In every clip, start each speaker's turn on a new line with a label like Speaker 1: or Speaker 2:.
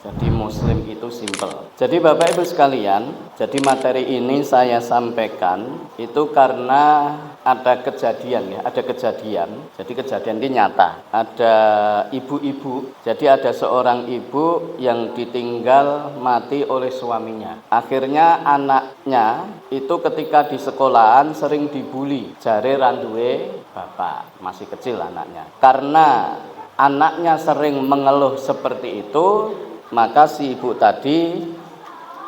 Speaker 1: Jadi muslim itu simple. Jadi Bapak Ibu sekalian, jadi materi ini saya sampaikan itu karena ada kejadian ya, ada kejadian. Jadi kejadian ini nyata. Ada ibu-ibu, jadi ada seorang ibu yang ditinggal mati oleh suaminya. Akhirnya anaknya itu ketika di sekolahan sering dibully, jare randuwe bapak, masih kecil anaknya. Karena anaknya sering mengeluh seperti itu, maka si ibu tadi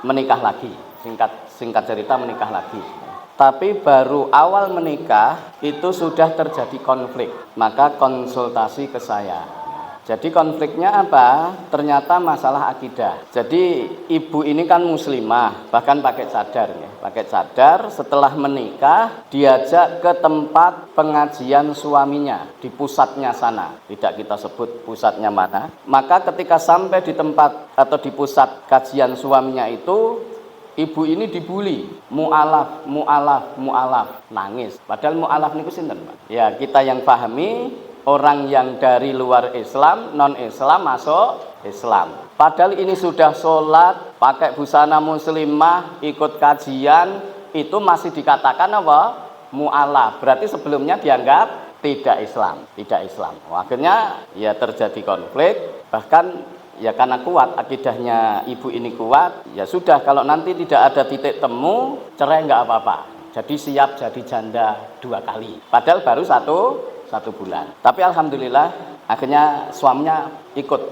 Speaker 1: menikah lagi. Singkat cerita menikah lagi. Tapi baru awal menikah itu sudah terjadi konflik. Maka konsultasi ke saya. Jadi konfliknya apa? Ternyata masalah akidah. Jadi ibu ini kan muslimah, bahkan pakai cadar ya. Pakai cadar, setelah menikah diajak ke tempat pengajian suaminya di pusatnya sana. Tidak kita sebut pusatnya mana. Maka ketika sampai di tempat atau di pusat kajian suaminya itu, ibu ini dibully, mu'alaf, nangis. Padahal mu'alaf niku sinten, Pak? Ya, kita yang pahami orang yang dari luar Islam, non-Islam masuk Islam. Padahal ini sudah sholat, pakai busana muslimah, ikut kajian, itu masih dikatakan apa? Mu'alaf. Berarti sebelumnya dianggap tidak Islam. Akhirnya ya terjadi konflik, bahkan ya karena kuat, akidahnya ibu ini kuat, ya sudah kalau nanti tidak ada titik temu, cerai nggak apa-apa. Jadi siap jadi janda 2 kali. Padahal baru satu bulan. Tapi alhamdulillah akhirnya suaminya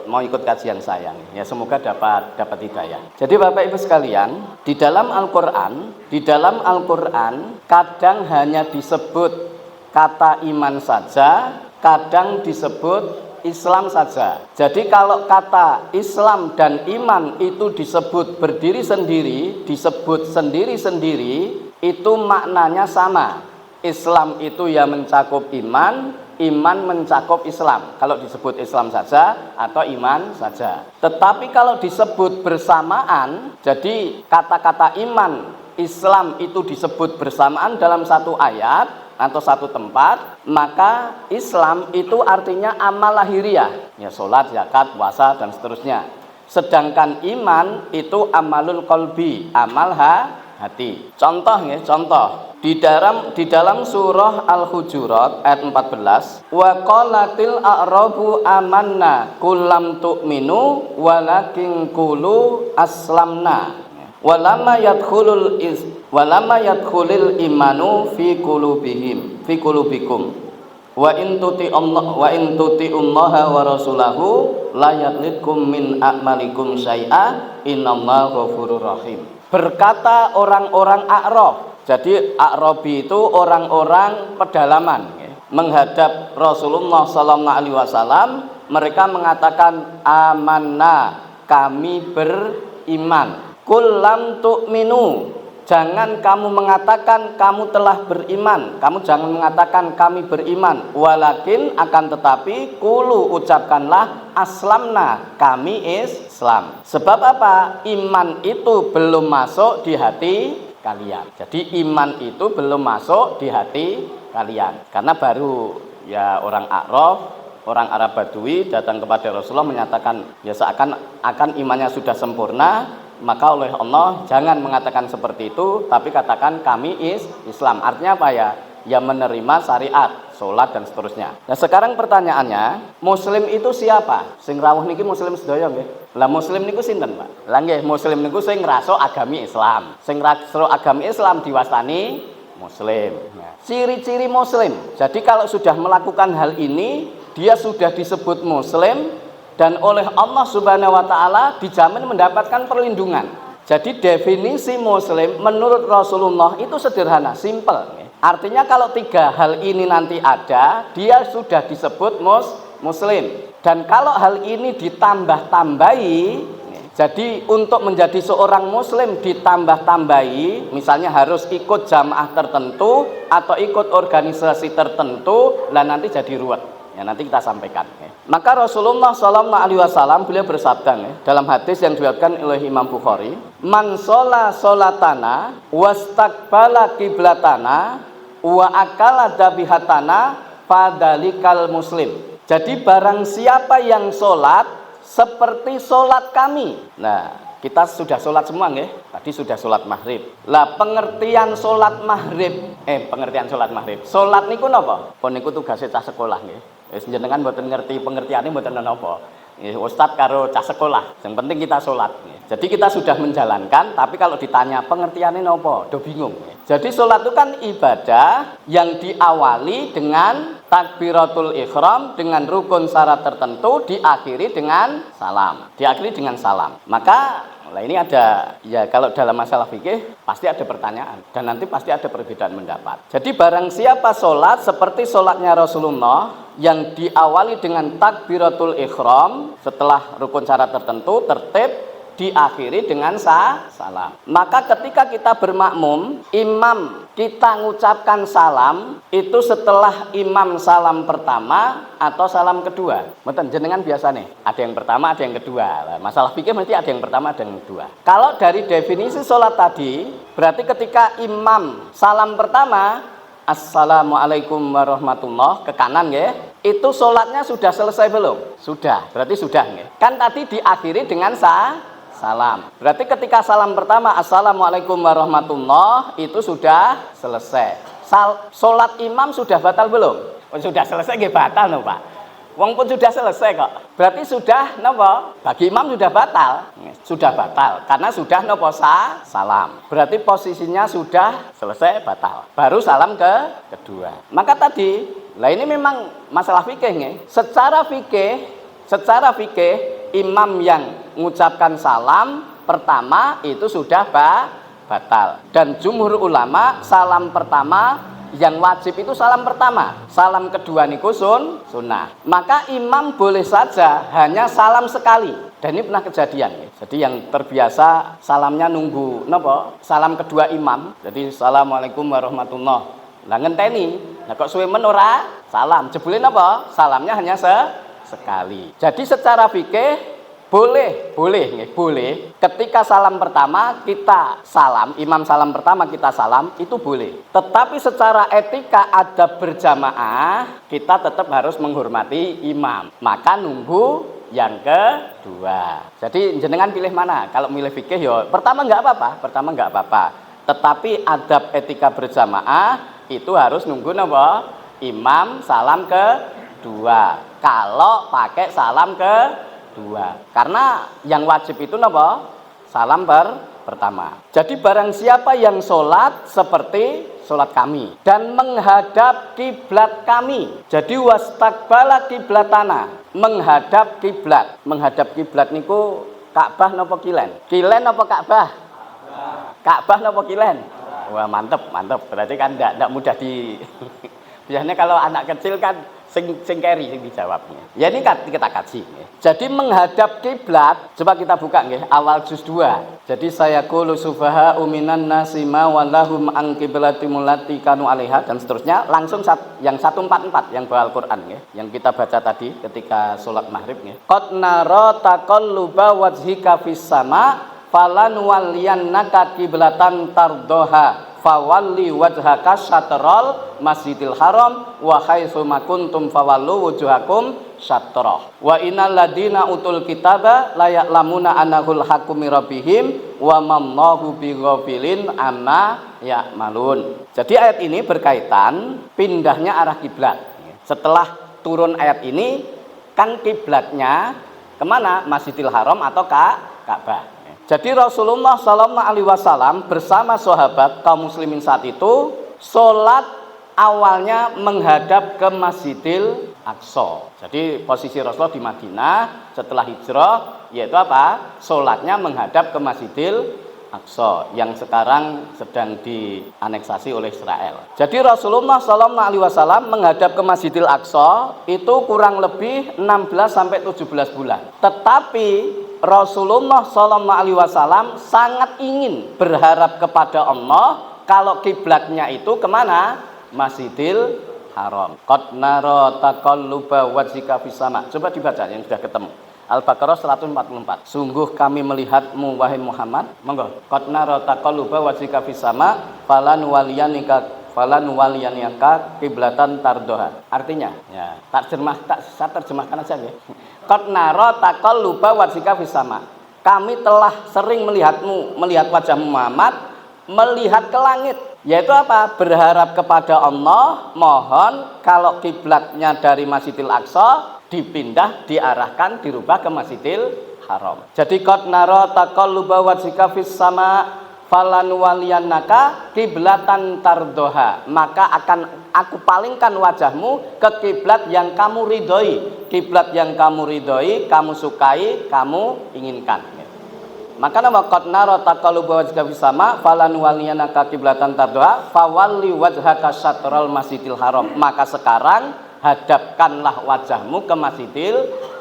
Speaker 1: mau ikut kajian saya. Ya semoga dapat hidayah. Jadi Bapak Ibu sekalian, di dalam Al-Qur'an kadang hanya disebut kata iman saja, kadang disebut Islam saja. Jadi kalau kata Islam dan iman itu disebut berdiri sendiri, disebut sendiri-sendiri, itu maknanya sama. Islam itu ya mencakup iman, iman mencakup Islam. Kalau disebut Islam saja atau iman saja. Tetapi kalau disebut bersamaan, jadi kata-kata iman, Islam itu disebut bersamaan dalam satu ayat atau satu tempat, maka Islam itu artinya amal lahiriah, ya sholat, zakat, puasa dan seterusnya. Sedangkan iman itu amalul qalbi, amal hati. Contoh. Di dalam surah Al-Hujurat ayat 14, wa qalatil a'rabu amanna kullam tu'minu walakin qulu aslamna walamma yadkhulul imanu fi qulubikum wa in tuti'ullaha wa rasulahu la yadlikum min a'malikum syai'a innallaha ghafurur rahim. Berkata orang-orang A'raf. Jadi A'rabi itu orang-orang pedalaman ya. Menghadap Rasulullah SAW, mereka mengatakan amanna, kami beriman. Qul lam tu'minu, jangan kamu mengatakan kamu telah beriman. Kamu jangan mengatakan kami beriman. Walakin akan tetapi qulu, ucapkanlah aslamna, kami Islam. Sebab apa? Iman itu belum masuk di hati kalian. Jadi iman itu belum masuk di hati kalian. Karena baru ya orang A'raf, orang Arab Badui datang kepada Rasulullah menyatakan ya seakan-akan imannya sudah sempurna, maka oleh Allah jangan mengatakan seperti itu, tapi katakan kami Islam. Artinya apa ya? Ya menerima syariat, sholat dan seterusnya. Nah sekarang pertanyaannya, muslim itu siapa? Sing rawuh niki muslim sedaya nggih. Lah muslim niku sinten, Pak? Lah nggih, muslim niku sing ngrasa agami Islam. Sing ngrasa agami Islam diwastani muslim. Nah, ciri-ciri muslim. Jadi kalau sudah melakukan hal ini, dia sudah disebut muslim dan oleh Allah Subhanahu wa taala dijamin mendapatkan perlindungan. Jadi definisi muslim menurut Rasulullah itu sederhana, simple. Artinya kalau 3 hal ini nanti ada, dia sudah disebut muslim. Dan kalau hal ini ditambah-tambahi, jadi untuk menjadi seorang muslim ditambah-tambahi, misalnya harus ikut jamaah tertentu atau ikut organisasi tertentu, lah nanti jadi ruwet. Ya nanti kita sampaikan. Maka Rasulullah SAW beliau bersabda dalam hadis yang diriwayatkan oleh Imam Bukhari, man sholatana wastaqbala qiblatana wa akala dabihatana fadalikal muslim. Jadi barang siapa yang sholat seperti sholat kami. Nah, kita sudah sholat semua nggih? Tadi sudah sholat maghrib. Lah pengertian sholat maghrib, sholat niku napa? Pun niku tugasé cah sekolah nggih. Wis jenengan mboten ngerti pengertiane mboten napa. Ustaz karo cah sekolah, yang penting kita sholat. Jadi kita sudah menjalankan, tapi kalau ditanya pengertiannya apa, do bingung. Jadi sholat itu kan ibadah yang diawali dengan takbiratul ihram, dengan rukun syarat tertentu, diakhiri dengan salam. Maka ini ada, ya kalau dalam masalah fikih pasti ada pertanyaan dan nanti pasti ada perbedaan pendapat. Jadi barang siapa sholat seperti sholatnya Rasulullah yang diawali dengan takbiratul ihram, setelah rukun syarat tertentu, tertib, diakhiri dengan salam. Maka ketika kita bermakmum, imam kita mengucapkan salam itu setelah imam salam pertama atau salam kedua. Mboten jenengan biasa nih, ada yang pertama, ada yang kedua. Masalah fikih mesti ada yang pertama, ada yang kedua. Kalau dari definisi sholat tadi, berarti ketika imam salam pertama, Assalamualaikum warahmatullah, ke kanan ya, itu sholatnya sudah selesai belum? Sudah, berarti sudah ya. Kan tadi diakhiri dengan salam. Berarti ketika salam pertama Assalamualaikum warahmatullah itu sudah selesai. Sholat imam sudah batal belum? Oh, sudah selesai nggih batal no Pak. Wong pun sudah selesai kok. Berarti sudah napa? Bagi imam sudah batal. Sudah batal karena sudah napa salam. Berarti posisinya sudah selesai batal. Baru salam kedua. Maka tadi, lah ini memang masalah fikih nggih. Secara fikih imam yang mengucapkan salam pertama itu sudah batal. Dan jumhur ulama salam pertama yang wajib itu salam pertama, salam kedua niku sunnah. Maka imam boleh saja hanya salam sekali. Dan ini pernah kejadian. Jadi yang terbiasa salamnya nunggu napa? Salam kedua imam. Jadi assalamualaikum warahmatullah. Lah ngenteni, lah kok suwe men ora salam. Jebule napa? Salamnya hanya sekali. Jadi secara fikih boleh. Ketika salam pertama kita salam, imam salam pertama kita salam, itu boleh. Tetapi secara etika adab berjamaah, kita tetap harus menghormati imam. Maka nunggu yang kedua. Jadi jenengan pilih mana? Kalau milih fikih ya pertama nggak apa-apa. Tetapi adab etika berjamaah itu harus nunggu napa? Imam salam kedua. Kalau pakai salam kedua, karena yang wajib itu napa? Salam pertama. Jadi barang siapa yang sholat seperti sholat kami dan menghadap kiblat kami. Jadi wastaqbala kiblatana, menghadap kiblat niku Ka'bah napa kilen? Kilen napa Ka'bah? Ka'bah napa kilen? Wah mantep. Berarti kan enggak mudah di biasanya kalau anak kecil kan sing keri sing dijawabnya. Ya ini kita kaji. Jadi menghadap kiblat, coba kita buka nggih awal juz 2. Jadi saya qulu sufaha minan nasi ma wallahum an qiblatimul lati kanu 'alaiha dan seterusnya langsung yang 144 yang bawa Al-Qur'an nggih, yang kita baca tadi ketika salat maghrib nggih. Qad nara taqalluba wajhika fis sama falan walliyannaka qiblatan tardoha fawalli wajhaka syatrul masjidil haram wa haitsu ma kuntum fawallu wujuhakum syatrah wa innal ladina utul kitaba la ya'lamuna annahul haqqu mir rabbihim wa mallahu bighafilin amma ya'malun. Jadi ayat ini berkaitan pindahnya arah kiblat. Setelah turun ayat ini kan kiblatnya kemana? Masjidil Haram atau Ka'bah. Jadi Rasulullah SAW bersama sahabat kaum muslimin saat itu sholat awalnya menghadap ke Masjidil Aqsa. Jadi posisi Rasulullah di Madinah setelah hijrah yaitu apa? Sholatnya menghadap ke Masjidil Aqsa yang sekarang sedang dianeksasi oleh Israel. Jadi Rasulullah SAW menghadap ke Masjidil Aqsa itu kurang lebih 16-17 bulan. Tetapi Rasulullah SAW sangat ingin berharap kepada Allah kalau kiblatnya itu kemana? Masjidil Haram. Qad nara taqalluba wajhika fis sama. Coba dibaca yang sudah ketemu. Al-Baqarah 144. Sungguh kami melihatmu wahai Muhammad. Monggo. Qad nara taqalluba wajhika fis sama falan waliyanika falan waliyannaka kiblatan tardoha. Artinya, ya, saya terjemahkan aja ya. Qad nara taqalluba wajhika fis sama. Kami telah sering melihatmu, melihat wajahmu Muhammad, melihat ke langit. Yaitu apa? Berharap kepada Allah, mohon kalau kiblatnya dari Masjidil Aqsa dipindah, diarahkan, dirubah ke Masjidil Haram. Jadi qad nara taqalluba wajhika fis sama falan waliyannaka kiblatan tardoha, maka akan aku palingkan wajahmu ke kiblat yang kamu ridhoi, kiblat yang kamu ridhoi, kamu sukai, kamu inginkan. Maka nama qad nara taqalluba wajhika fis sama falan waliyannaka kiblatan tardoha fawalli wajhaka syatral masjidil haram, maka sekarang hadapkanlah wajahmu ke Masjidil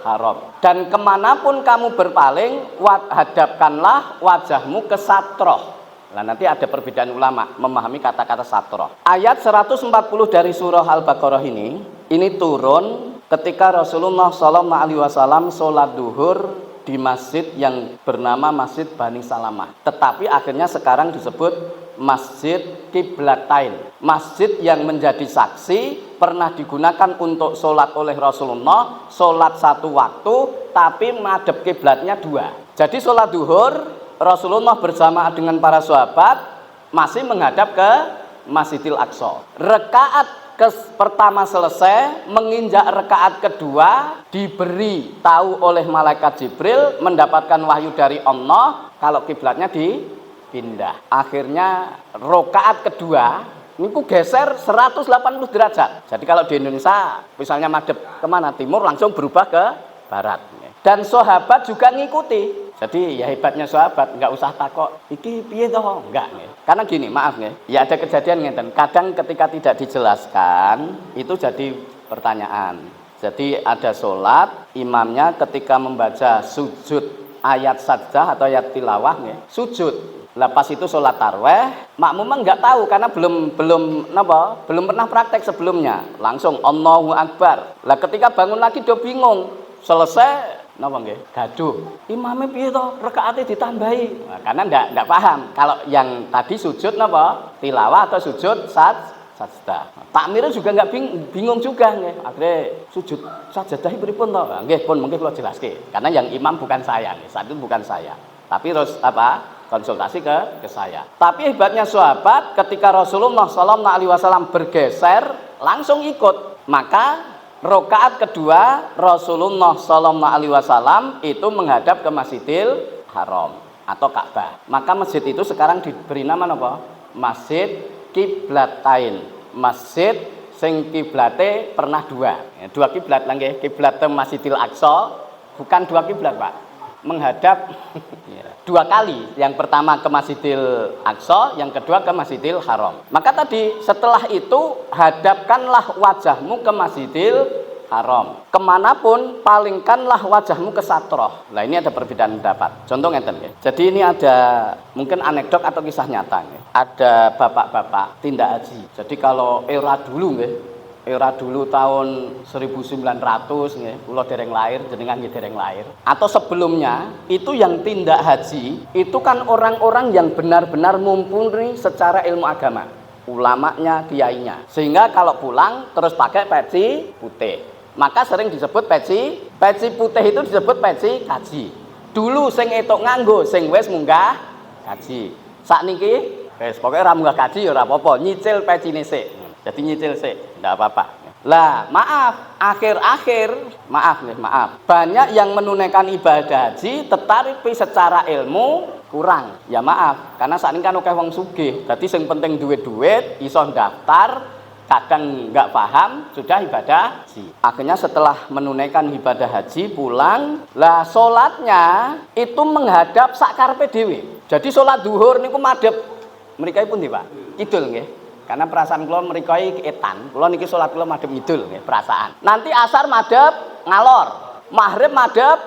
Speaker 1: Haram, dan kemanapun kamu berpaling hadapkanlah wajahmu ke satroh. Nah, nanti ada perbedaan ulama memahami kata-kata satroh. Ayat 140 dari surah Al-Baqarah ini turun ketika Rasulullah SAW sholat duhur di masjid yang bernama Masjid Bani Salamah, tetapi akhirnya sekarang disebut Masjid Qiblatain, masjid yang menjadi saksi pernah digunakan untuk sholat oleh Rasulullah, sholat satu waktu tapi madhep kiblatnya dua. Jadi sholat duhur Rasulullah bersama dengan para sahabat masih menghadap ke Masjidil Aqsa. Rekaat pertama selesai, menginjak rekaat kedua, diberi tahu oleh malaikat Jibril, mendapatkan wahyu dari Allah kalau kiblatnya dipindah. Akhirnya rakaat kedua ini geser 180 derajat. Jadi kalau di Indonesia misalnya madhep kemana, timur, langsung berubah ke barat. Dan sahabat juga ngikuti. Jadi ya hebatnya sahabat, nggak usah takok iki piye toh, enggak nih. Karena gini, maaf nih, ya ada kejadian ngeten. Kadang ketika tidak dijelaskan itu jadi pertanyaan. Jadi ada sholat, imamnya ketika membaca sujud ayat sajdah atau ayat tilawah nih, sujud. Lepas itu sholat tarweh, makmum nggak tahu karena belum pernah praktek sebelumnya. Langsung Allahu Akbar. Lah ketika bangun lagi dia bingung. Selesai napa nggih? Gaduh. Imame piye to? Rakaate ditambahi. Nah, karena ndak paham. Kalau yang tadi sujud napa? Tilawah atau sujud sajdah. Takmirnya juga nggak bingung juga nggih. Akhirnya sujud sajdah pripun to? Nggih pun mungkin kula jelaske. Karena yang imam bukan saya, saat itu bukan saya. Tapi terus konsultasi ke saya. Tapi hebatnya sahabat ketika Rasulullah SAW bergeser langsung ikut. Maka rakaat kedua Rasulullah SAW itu menghadap ke Masjidil Haram atau Ka'bah. Maka masjid itu sekarang diberi nama apa? Masjid Qiblatain. Masjid sing kiblate pernah dua. Dua kiblat nggih, kiblat ke Masjidil Aqsa, bukan dua kiblat, Pak. Menghadap dua kali. Yang pertama ke Masjidil Aqsa, yang kedua ke Masjidil Haram. Maka tadi setelah itu hadapkanlah wajahmu ke Masjidil Haram. Kemanapun palingkanlah wajahmu ke satroh. Nah ini ada perbedaan pendapat. Contoh ngeten ya. Jadi ini ada mungkin anekdot atau kisah nyata ya. Ada bapak-bapak tindak haji. Jadi kalau era dulu ya, era dulu tahun 1900 nggih, kula dereng lahir, jenengan nggih dereng lahir. Atau sebelumnya, itu yang tindak haji, itu kan orang-orang yang benar-benar mumpuni secara ilmu agama. Ulamanya, kiainya. Sehingga kalau pulang terus pakai peci putih. Maka sering disebut peci putih itu disebut peci kaji. Dulu sing etuk nganggo, sing wis munggah kaji. Sakniki wis pokoke ora munggah kaji ya ora apa-apa, nyicil pecine sik. Jadi nyicil sih, tidak apa-apa. Lah, maaf, maaf. Banyak yang menunaikan ibadah haji tetapi secara ilmu kurang. Ya maaf, karena saat ini kan akeh wong sugih. Jadi yang penting duit-duit, iso daftar, kadang nggak paham, sudah ibadah haji. Akhirnya setelah menunaikan ibadah haji pulang, lah sholatnya itu menghadap sakarepe dhewe. Jadi sholat duhur niku madhep mriki pun Pak. Kidul nggih. Karena perasaan kula mriku etan, kula niki salat kula madhep ngidul nggih, perasaan. Nanti asar madhep ngalor, maghrib madhep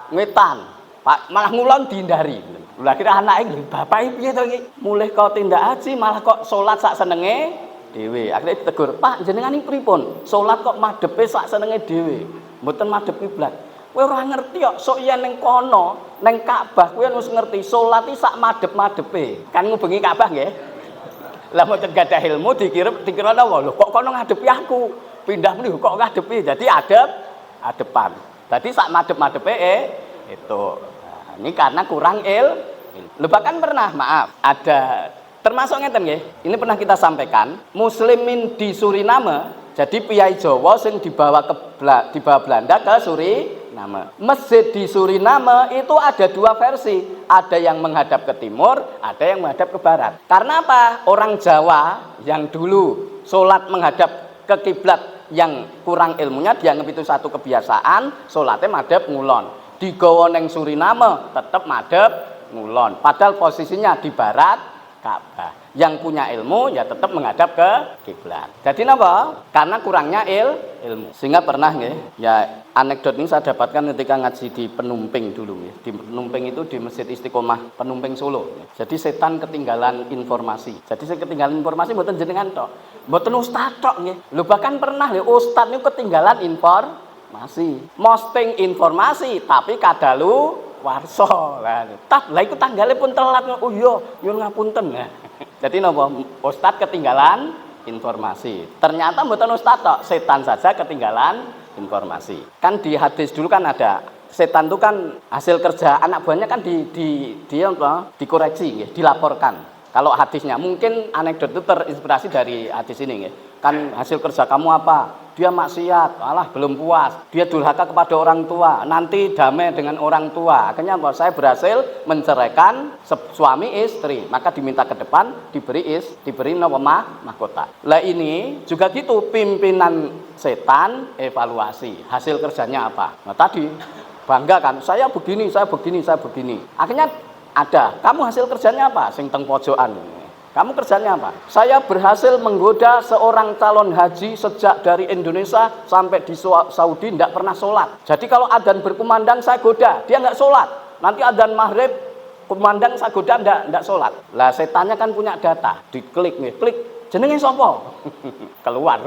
Speaker 1: ngetan. Pak malah ngulon dihindari. Lha kira anake bapak piye to iki? Mulih kok tindak haji malah kok salat sak senenge dhewe. Akhire ditegur, "Pak, jenengan iki pripun? Salat kok madhepe sak senenge dhewe, mboten madhep kiblat." Kowe ora ngerti kok, sok yen ning kono, ning Ka'bah kowe wis ngerti salat iki sak madhep-madhepe. Kan ngubengi Ka'bah nggih. Lah mboten gadah ilmu dikira napa? Lho kok kono ngadepi aku. Pindah mriki kok ngadepi. Jadi adepan. Jadi sak madhep-madhepe itu. Nah, ini karena kurang ilmu. Bahkan pernah, maaf, ada termasuk ngeten nggih. Ini pernah kita sampaikan, muslimin di Suriname. Jadi piyai Jawa sing dibawa Belanda ke Suriname. Masjid di Suriname itu ada dua versi. Ada yang menghadap ke timur, ada yang menghadap ke barat. Karena apa? Orang Jawa yang dulu sholat menghadap ke kiblat yang kurang ilmunya dianggap itu satu kebiasaan, sholatnya madhep ngulon. Di Gowoneng Suriname tetap madhep ngulon. Padahal posisinya di barat Ka'bah. Yang punya ilmu ya tetap menghadap ke kiblat. Jadi napa? Karena kurangnya ilmu. Sehingga pernah nggih, ya anekdot ini saya dapatkan ketika ngaji di Penumping dulu nggih. Di Penumping itu di Masjid Istiqomah Penumping Solo. Jadi setan ketinggalan informasi. Jadi saya ketinggalan informasi mboten jenengan tok. Mboten ustaz tok nggih. Lho bahkan pernah nggih ustaz niku ketinggalan informasi. Posting informasi tapi kadalu warso lah. Lah iku tanggale pun telat. Oh iya, nyuwun ngapunten. Jadi napa? Ustaz ketinggalan informasi. Ternyata mboten ustaz tok, setan saja ketinggalan informasi. Kan di hadis dulu kan ada setan itu kan hasil kerja anak buahnya kan dikoreksi nggih, dilaporkan. Kalau hadisnya mungkin anekdot itu terinspirasi dari hadis ini nggih. Kan hasil kerja kamu apa? Dia maksiat, alah belum puas. Dia durhaka kepada orang tua, nanti damai dengan orang tua. Akhirnya apa? Saya berhasil menceraikan suami istri. Maka diminta ke depan diberi mahkota. Lah ini juga gitu, pimpinan setan evaluasi hasil kerjanya apa. Nah tadi bangga kan, saya begini. Akhirnya ada, kamu hasil kerjanya apa? Sing teng pojokan. Kamu kerjanya apa? Saya berhasil menggoda seorang calon haji sejak dari Indonesia sampai di Saudi tidak pernah sholat. Jadi kalau adzan berkumandang saya goda, dia nggak sholat. Nanti adzan maghrib kumandang saya goda ndak sholat. Lah setannya kan punya data, diklik nih, klik jenenge sapa? Keluar.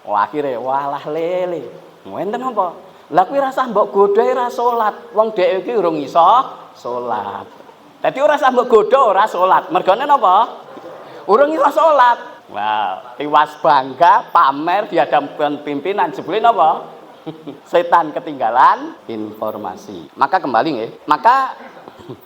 Speaker 1: Wah akhirnya walah lele. Ngenten apa? Lah kuwi rasa mbok godae ra sholat. Wong dhek iki urung iso sholat. Dadi ora usah mbok goda ora sholat. Mergane napa? Urung iso sholat. Wow, tiwas bangga pamer di hadapan pimpinan. Jebule napa? Setan ketinggalan informasi. Maka kembali nggih. Maka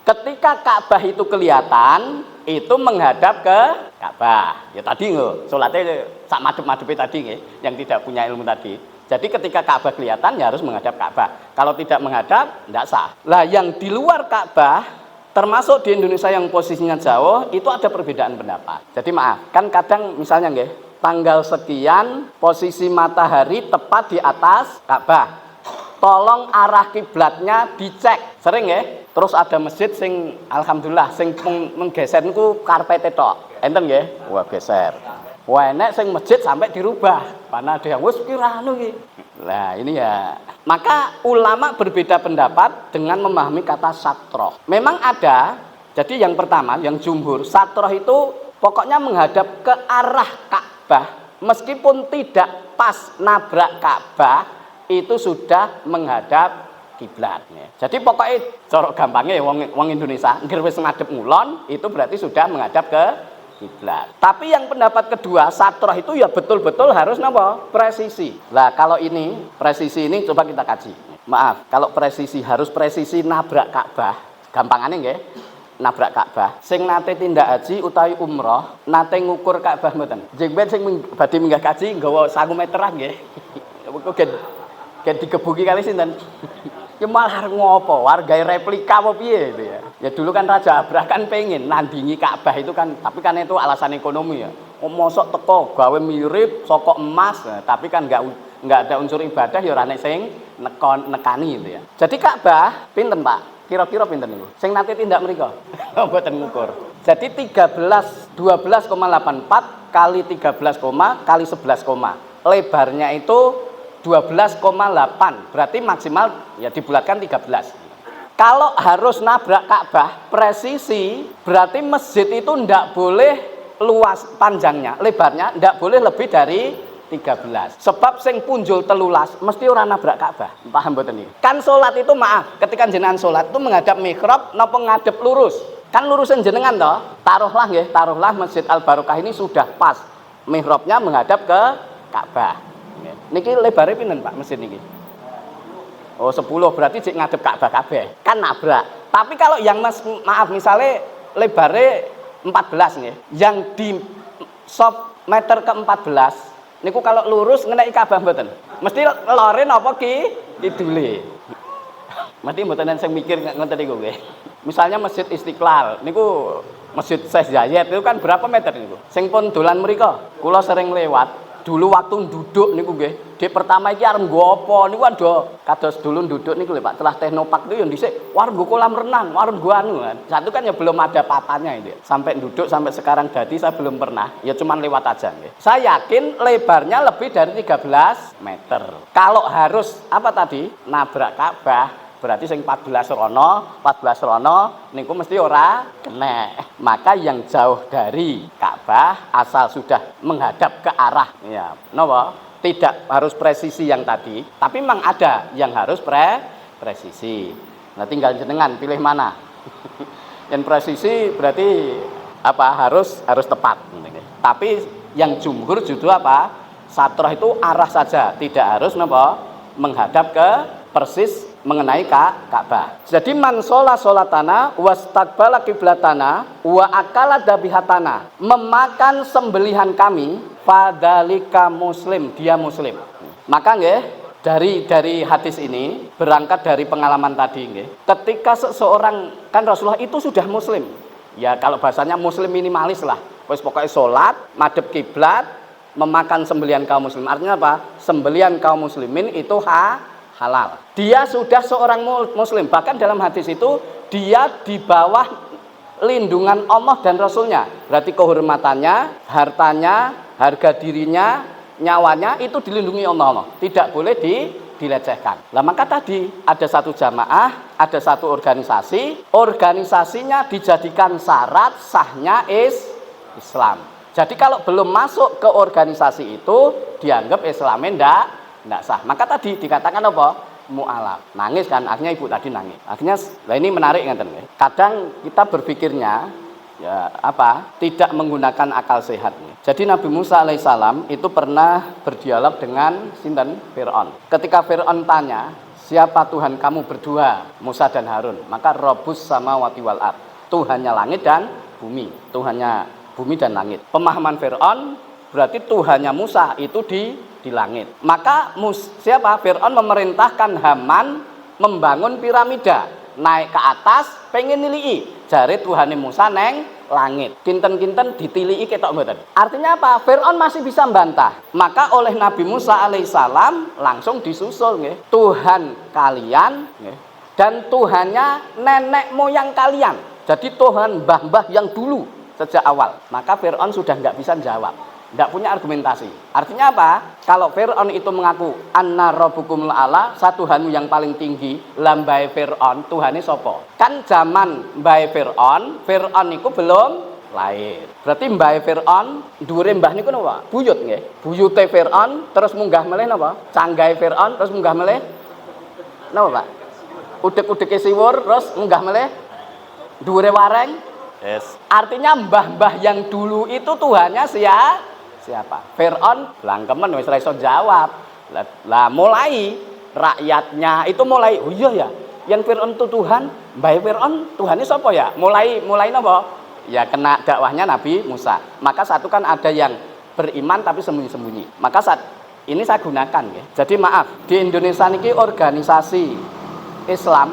Speaker 1: ketika Ka'bah itu kelihatan, itu menghadap ke Ka'bah. Ya tadi nggih, salatnya sak madhep-madhepe tadi nggih, yang tidak punya ilmu tadi. Jadi ketika Ka'bah kelihatan ya harus menghadap Ka'bah. Kalau tidak menghadap, tidak sah. Lah yang di luar Ka'bah termasuk di Indonesia yang posisinya jauh itu ada perbedaan pendapat. Jadi maaf, kan kadang misalnya nggih, tanggal sekian posisi matahari tepat di atas Ka'bah. Tolong arah kiblatnya dicek. Sering nggih. Terus ada masjid sing alhamdulillah sing menggeser niku karpete tok. Enten nggih? Wah geser. Wah enek sing masjid sampai dirubah. Mana ada yang wis kira anu iki. Lah ini ya. Maka ulama berbeda pendapat dengan memahami kata satroh. Memang ada. Jadi yang pertama, yang jumhur, satroh itu pokoknya menghadap ke arah Ka'bah. Meskipun tidak pas nabrak Ka'bah, itu sudah menghadap kiblat. Jadi pokoknya cara gampangnya wong Indonesia, ngger wis ngadep ngulon, itu berarti sudah menghadap ke kiblat. Tapi yang pendapat kedua, satroh itu ya betul-betul harus napa? Presisi. Lah kalau ini, presisi ini coba kita kaji. Maaf, kalau presisi harus presisi nabrak Ka'bah. Gampangane nggih. Nabrak Ka'bah. Sing nate tindak haji utawi umroh, nate ngukur Ka'bah mboten. Jengben sing badhe minggah kaji nggawa 1 meteran nggih. Kok gen digebuki kali sinten? Ya malah ngopo, warga replika apa piye itu ya. Ya dulu kan Raja Abrah kan pengen nandingi Ka'bah itu kan, tapi kan itu alasan ekonomi ya. Mosok teko gawe mirip sokok emas, nah, tapi kan enggak ada unsur ibadah ya ora nek sing nekani itu ya. Jadi Ka'bah pinten Pak? Kira-kira pinten niku? Sing nate tindak mriku. Mboten ngukur. Jadi 12,84 kali 13, kali 11, lebarnya itu 12,8, berarti maksimal ya dibulatkan 13. Kalau harus nabrak Ka'bah presisi, berarti masjid itu ndak boleh luas panjangnya, lebarnya ndak boleh lebih dari 13. Sebab sing punjul telulas mesti ora nabrak Ka'bah. Paham mboten iki? Kan salat itu maaf, ketika jenengan salat itu menghadap mihrab napa ngadep lurus? Kan lurusin jenengan toh. Taruhlah nggih, taruhlah Masjid Al Barokah ini sudah pas mihrabnya menghadap ke Ka'bah. Niki lebarnya pinten Pak masjid niki? Oh 10 berarti cek ngadep Ka'bah kabeh. Kan nabrak. Tapi kalau yang maaf misalnya lebarnya 14 nih, yang di sop meter ke-14 niku kalau lurus ngenai Ka'bah mboten. Mesti lore napa kidule. Mesti mboten sing mikir ngoten niku nggih. Misalnya Masjid Istiqlal niku Masjid Syekh Zayed itu kan berapa meter niku? Sing pun dolan mriko, kula sering lewat. Dulu waktu duduk niku nggih, di pertama iki arep nggo apa niku kan do kados dulu duduk niku lho Pak, setelah Teknopark itu yang dhisik arep nggo kolam renang, arep nggo anu kan. Satu kan ya belum ada papannya itu. Sampai duduk sampai sekarang dadi saya belum pernah, ya cuman lewat aja nggih. Saya yakin lebarnya lebih dari 13 meter. Kalau harus apa tadi? Nabrak Ka'bah berarti sing 14 rono niku mesti ora kena. Maka yang jauh dari Ka'bah asal sudah menghadap ke arah ya napa tidak harus presisi yang tadi, tapi memang ada yang harus presisi. Nah tinggal jenengan pilih mana. Yang presisi berarti apa harus tepat. Tapi yang jumhur justru apa? Satrah itu arah saja, tidak harus napa menghadap ke persis mengenai Ka'bah. Jadi man sholatana wastaqbala qiblatana wa akala dabihatana, memakan sembelihan kami, fadzalika muslim, dia muslim. Maka nggih dari hadis ini berangkat dari pengalaman tadi nggih. Ketika seseorang kan Rasulullah itu sudah muslim. Ya kalau bahasanya muslim minimalis lah. Wis pokoknya salat, madhep kiblat, memakan sembelihan kaum muslim. Artinya apa? Sembelihan kaum muslimin itu halal. Dia sudah seorang muslim. Bahkan dalam hadis itu dia di bawah lindungan Allah dan Rasulnya. Berarti kehormatannya, hartanya, harga dirinya, nyawanya itu dilindungi Allah. Tidak boleh dilecehkan. Lah maka tadi ada satu jamaah, ada satu organisasinya dijadikan syarat sahnya Islam. Jadi kalau belum masuk ke organisasi itu dianggap Islamnya ndak sah. Maka tadi dikatakan apa? Mu'alaf. Nangis kan, akhirnya ibu tadi nangis. Akhirnya lah ini menarik ngeten nggih. Kadang kita berpikirnya ya apa? Tidak menggunakan akal sehat. Jadi Nabi Musa alaihissalam itu pernah berdialog dengan sinten? Fir'aun. Ketika Fir'aun tanya, "Siapa Tuhan kamu berdua, Musa dan Harun?" Maka Rabbus samawati wal ard. Tuhannya langit dan bumi. Tuhannya bumi dan langit. Pemahaman Fir'aun berarti Tuhannya Musa itu di langit. Maka siapa? Fir'aun memerintahkan Haman membangun piramida, naik ke atas pengen nilii jare Tuhane Musa neng langit. Kinten-kinten ditilii ketok mboten. Artinya apa? Fir'aun masih bisa membantah. Maka oleh Nabi Musa alaihissalam langsung disusul nggih. Tuhan kalian nggih dan Tuhannya nenek moyang kalian. Jadi Tuhan mbah-mbah yang dulu sejak awal. Maka Fir'aun sudah nggak bisa jawab. Tidak punya argumentasi. Artinya apa? Kalau Fir'aun itu mengaku anna rabbukumul a'la, satu Tuhanmu yang paling tinggi, lambai Fir'aun, Tuhane sapa? Kan zaman mbae Fir'aun niku belum lahir. Berarti mbae Fir'aun dhuwure mbah niku napa? Buyut nggih. Buyute Fir'aun terus munggah melih napa? Canggahe Fir'aun terus munggah melih napa, Pak? Udek-udeke siwur terus munggah melih dhuwure wareng. Yes. Artinya mbah-mbah yang dulu itu Tuhannya siapa? Fir'aun langkemen wis ora iso jawab. Lah mulai rakyatnya itu mulai, oh iya ya, yang Fir'aun itu Tuhan, mbah Fir'aun Tuhannya sapa ya? Mulai napa? Ya kena dakwahnya Nabi Musa. Maka satu kan ada yang beriman tapi sembunyi-sembunyi. Maka saat ini saya gunakan ya. Jadi maaf, di Indonesia niki organisasi Islam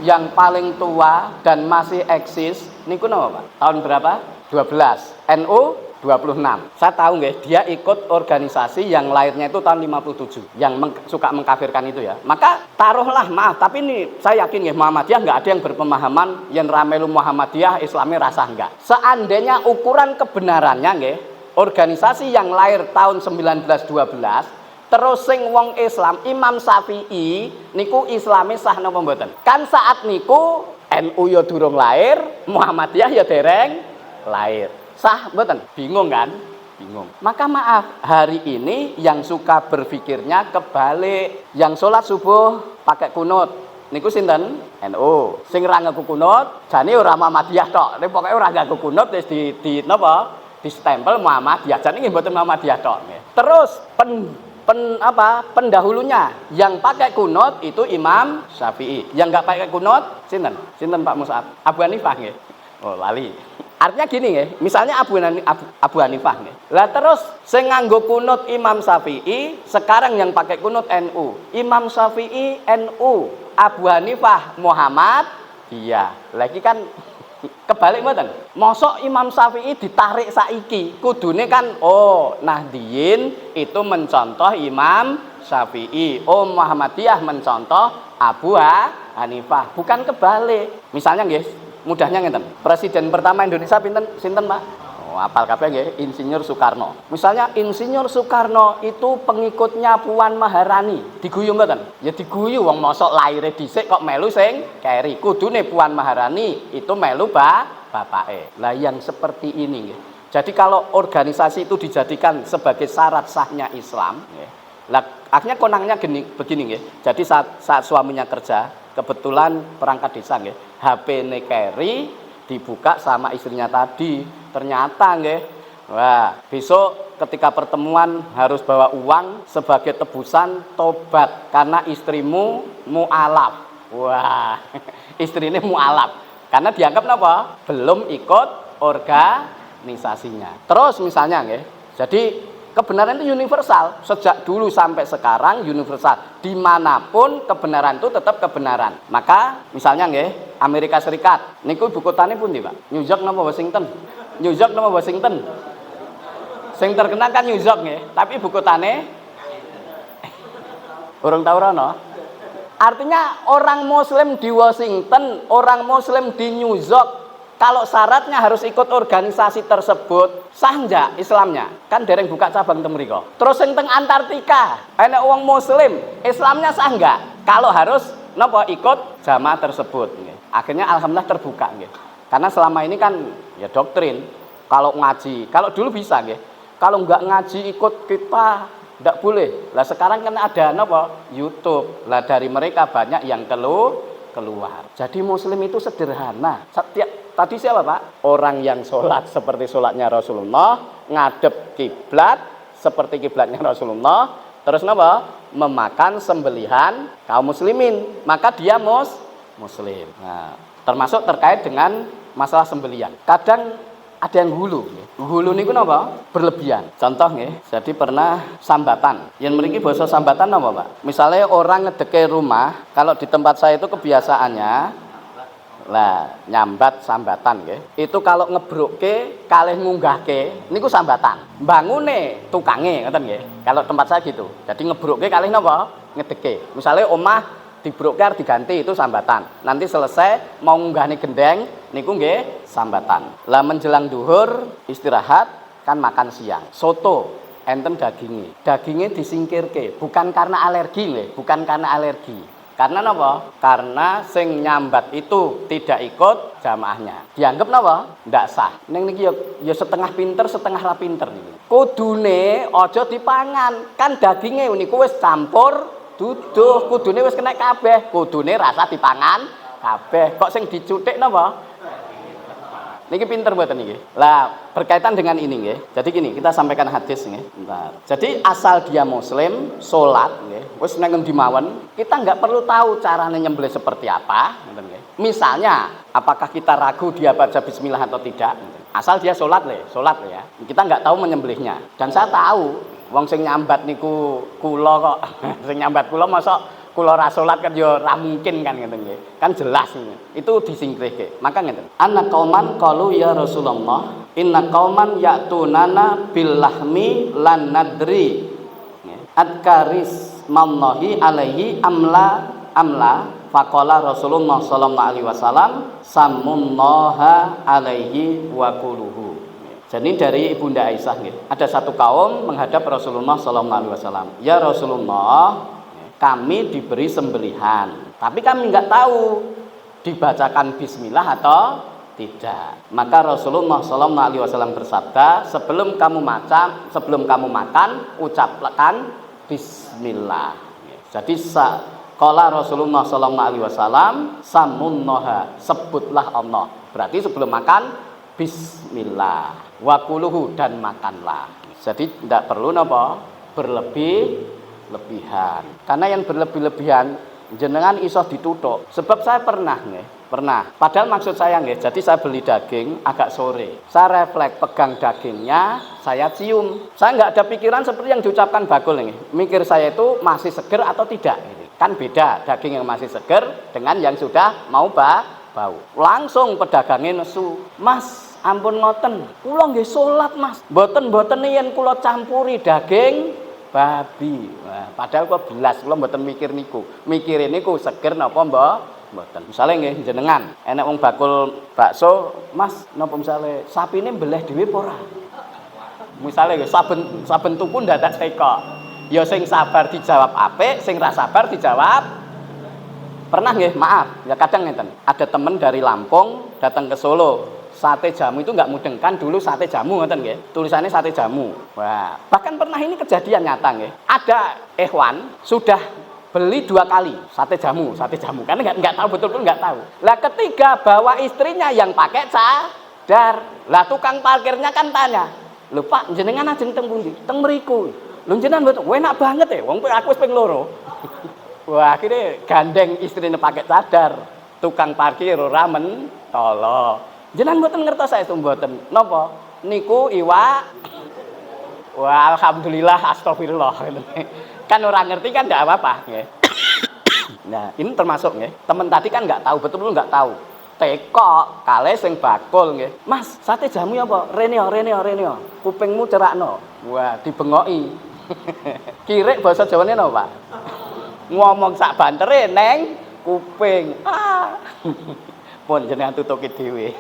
Speaker 1: yang paling tua dan masih eksis niku napa Pak? Tahun berapa? 12. NU 26. Saya tahu nggih, dia ikut organisasi yang lahirnya itu tahun 57 yang suka mengkafirkan itu ya. Maka taruhlah maaf, tapi ini saya yakin nggih Muhammadiyah nggak ada yang berpemahaman yang ramelu Muhammadiyah Islamnya rasa enggak. Seandainya ukuran kebenarannya nggih, organisasi yang lahir tahun 1912 terus sing wong Islam Imam Syafi'i niku Islame sah napa mboten? Kan saat niku NU ya durung lahir, Muhammadiyah ya dereng lahir. Sah mboten? Bingung kan? Bingung. Maka maaf, hari ini yang suka berpikirnya kebalik. Yang sholat subuh pakai kunut, niku sinten? NU. Sing ora ngaku kunut jane ora Muhammadiyah tok. Nek pokoke ora ngaku kunut wis di napa? Di stempel Muhammadiyah. Jane nggih mboten Muhammadiyah tok nggih. Terus pendahulunya yang pakai kunut itu Imam Syafi'i. Yang enggak pakai kunut sinten? Sinten Pak Mus'ab? Abu Hanifah nggih. Oh, lali. Artinya gini nggih, misalnya Abu Hanifah nggih. Lah terus sing nganggo kunut Imam Syafi'i, sekarang yang pakai kunut NU. Imam Syafi'i NU, Abu Hanifah Muhammad, iya. Lagi kan kebalik mboten. Mosok Imam Syafi'i ditarik saiki, kudune kan Nahdiyin itu mencontoh Imam Syafi'i. Muhammadiyah mencontoh Abu Hanifah, bukan kebalik. Misalnya nggih, mudahnya ngeten. Presiden pertama Indonesia sinten, Pak? Apal kabeh nggih, Insinyur Soekarno. Misalnya Insinyur Soekarno itu pengikutnya Puan Maharani, diguyu mboten? Ya diguyu, wong mosok laire dhisik kok melu sing keri. Kudune Puan Maharani itu melu bapake. Lah yang seperti ini nggih. Jadi kalau organisasi itu dijadikan sebagai syarat sahnya Islam, nggih. Lah akhirnya konangnya begini nggih. Jadi saat suaminya kerja, kebetulan perangkat desa nggih, HP-ne keri dibuka sama istrinya tadi. Ternyata nggih, wah, besok ketika pertemuan harus bawa uang sebagai tebusan tobat karena istrimu mu'alaf. Wah, istrinya mu'alaf. Karena dianggap apa? Belum ikut organisasinya. Terus misalnya nggih, jadi kebenaran itu universal, sejak dulu sampai sekarang universal. Dimanapun kebenaran itu tetap kebenaran. Maka misalnya nggih, Amerika Serikat, niku ibu kotane pundi, Pak? New York napa Washington? New York napa Washington? Sing terkenal kan New York nggih, tapi ibu kotane urung tau rono. Artinya orang Muslim di Washington, orang Muslim di New York, kalau syaratnya harus ikut organisasi tersebut, sah nggak Islamnya? Kan dereng buka cabang teng mriko. Terus sing teng Antartika, enek wong Muslim, Islamnya sah nggak? Kalau harus napa ikut jamaah tersebut nggih. Akhirnya alhamdulillah terbuka nggih. Karena selama ini kan ya doktrin, kalau ngaji, kalau dulu bisa nggih. Kalau nggak ngaji ikut kita tidak boleh. Lah sekarang kan ada napa? YouTube. Lah dari mereka banyak yang keluar. Jadi Muslim itu sederhana. Tadi siapa, Pak? Orang yang sholat seperti sholatnya Rasulullah, ngadep kiblat seperti kiblatnya Rasulullah, terus napa? Memakan sembelihan kaum muslimin, maka dia muslim. Nah, termasuk terkait dengan masalah sembelihan. Kadang ada yang hulu. Hulu niku napa? Berlebihan. Contoh nggih, jadi pernah sambatan. Yang mriki basa sambatan napa, Pak? Misalnya orang ngedeke rumah, kalau di tempat saya itu kebiasaannya lah nyambat sambatan nggih. Itu kalau ngebrukke kalih ngunggahke niku sambatan. Bangune tukange ngoten nggih. Kalau tempat saya gitu. Jadi ngebrukke kalih napa? Ngedeke. Misalnya omah dibruker diganti itu sambatan. Nanti selesai mau ngunggahne gendeng niku nggih sambatan. Lah menjelang duhur istirahat kan makan siang. Soto enten dagingnya disingkirke, bukan karena alergi nggih, bukan karena alergi. Karena napa? Karena sing nyambat itu tidak ikut jamaahnya. Dianggap napa? Ndak sah. Ning niki ya setengah pinter, setengah ra pinter niki. Kudune aja dipangan. Kan daginge niku wis campur duduh, kudune wis kena kabeh. Kudune rasa dipangan kabeh. Kok sing dicuthik napa? Niki pinter mboten niki. Lah, berkaitan dengan ini nggih. Jadi gini, kita sampaikan hadis nggih. Bentar. Jadi asal dia muslim, salat nggih, wis nang endi mawon, kita enggak perlu tahu caranya nyembelih seperti apa, ngoten nggih. Misalnya, apakah kita ragu dia baca bismillah atau tidak? Asal dia salat ya. Kita enggak tahu menyembelihnya. Dan saya tahu wong sing nyambat niku kula kok. Sing nyambat kula mosok kula ra salat kan ya ra mungkin kan ngeten nggih. Kan jelas ini. Itu disingkrihke. Maka ngeten. Anna qauman qalu ya Rasulullah, inna qauman ya'tunana bil lahmi lan nadri. Adkaris mallahi alaihi amla faqala Rasulullah sallallahu alaihi wasallam sammullaha alaihi wa quluhu. Jadi dari Ibunda Aisyah nggih. Ada satu kaum menghadap Rasulullah sallallahu alaihi wasallam. Ya Rasulullah, kami diberi sembelihan, tapi kami nggak tahu dibacakan bismillah atau tidak. Maka Rasulullah SAW bersabda, sebelum kamu makan, ucapkan bismillah. Jadi Qala Rasulullah sallallahu alaihi wasallam, samunnaha, sebutlah Allah. Berarti sebelum makan bismillah. Wa kuluhu, dan makanlah. Jadi tidak perlu napa berlebih-lebihan. Karena yang berlebih-lebihan jenengan iso dituthuk. Sebab saya pernah. Padahal maksud saya nggih, jadi saya beli daging agak sore. Saya refleks pegang dagingnya, saya cium. Saya nggak ada pikiran seperti yang diucapkan Bakul ini. Mikir saya itu masih seger atau tidak. Kan beda daging yang masih seger dengan yang sudah mau bau. Langsung pedagangnya nesu, "Mas, ampun ngoten, kula nggih salat, Mas. Mboten yen kula campuri daging babi." Nah, padahal kok belas kula mboten mikir niku. Mikirin niku seger napa mboten. Misale nggih jenengan, enek wong bakul bakso, "Mas, napa misale sapine mbeleh dhewe apa ora?" Misale nggih saben tuku ndadak teka. Ya sing sabar dijawab apik, sing ra sabar dijawab. Pernah nggih, maaf, ya kadang ngeten. Ada temen dari Lampung datang ke Solo. Sate jamu itu nggak mudeng, kan dulu sate jamu ngeten nggih. Tulisannya sate jamu. Wah, bahkan pernah ini kejadian nyata nggih. Ada ikhwan sudah beli 2 kali sate jamu karena nggak tahu, betul-betul nggak tahu. Lah ketiga bawa istrinya yang pakai cadar. Lah tukang parkirnya kan tanya, "Lho Pak, jenengan ajeng teng pundi?" "Teng mriku." "Lho jenengan mboten enak banget ya, wong aku wis ping 2." Wah, akhirnya gandeng istrinya pakai cadar. Tukang parkir ora mentolo. "Jenengan mboten ngertos saya itu mboten." "Napa?" "Niku iwak." Wah, alhamdulillah, astagfirullah. Kan orang ngerti kan enggak apa-apa nggih. Nah, ini termasuk nggih. Temen tadi kan enggak tahu, betul-betul enggak tahu. Teko kalih sing Bakul nggih. "Mas, sate jamu apa?" Rene. "Kupingmu cerakno." Wah, dibengoki. Kirik basa Jawane napa, Pak? Ngomong sak bantere neng kuping. Pun jenengan tutuki dhewe.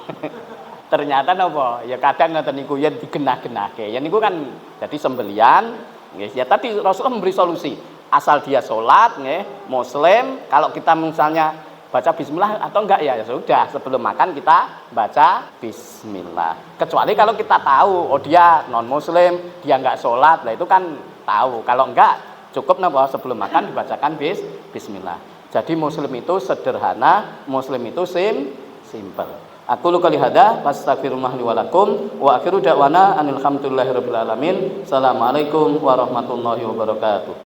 Speaker 1: Ternyata napa? Ya kadang ngoten niku yen digenah-genahke. Ya niku kan jadi sembelian nggih. Ya tadi Rasulullah memberi solusi. Asal dia sholat nggih, muslim, kalau kita misalnya baca bismillah atau enggak ya sudah, sebelum makan kita baca bismillah. Kecuali kalau kita tahu oh dia non muslim, dia enggak sholat, nah itu kan tahu. Kalau enggak cukup napa sebelum makan dibacakan bismillah. Jadi muslim itu sederhana, muslim itu simple. Aku lu kali hada, astaghfirullah li wa lakum wa akhiru da'wana anil hamdulillahirabbil alamin. Assalamualaikum warahmatullahi wabarakatuh.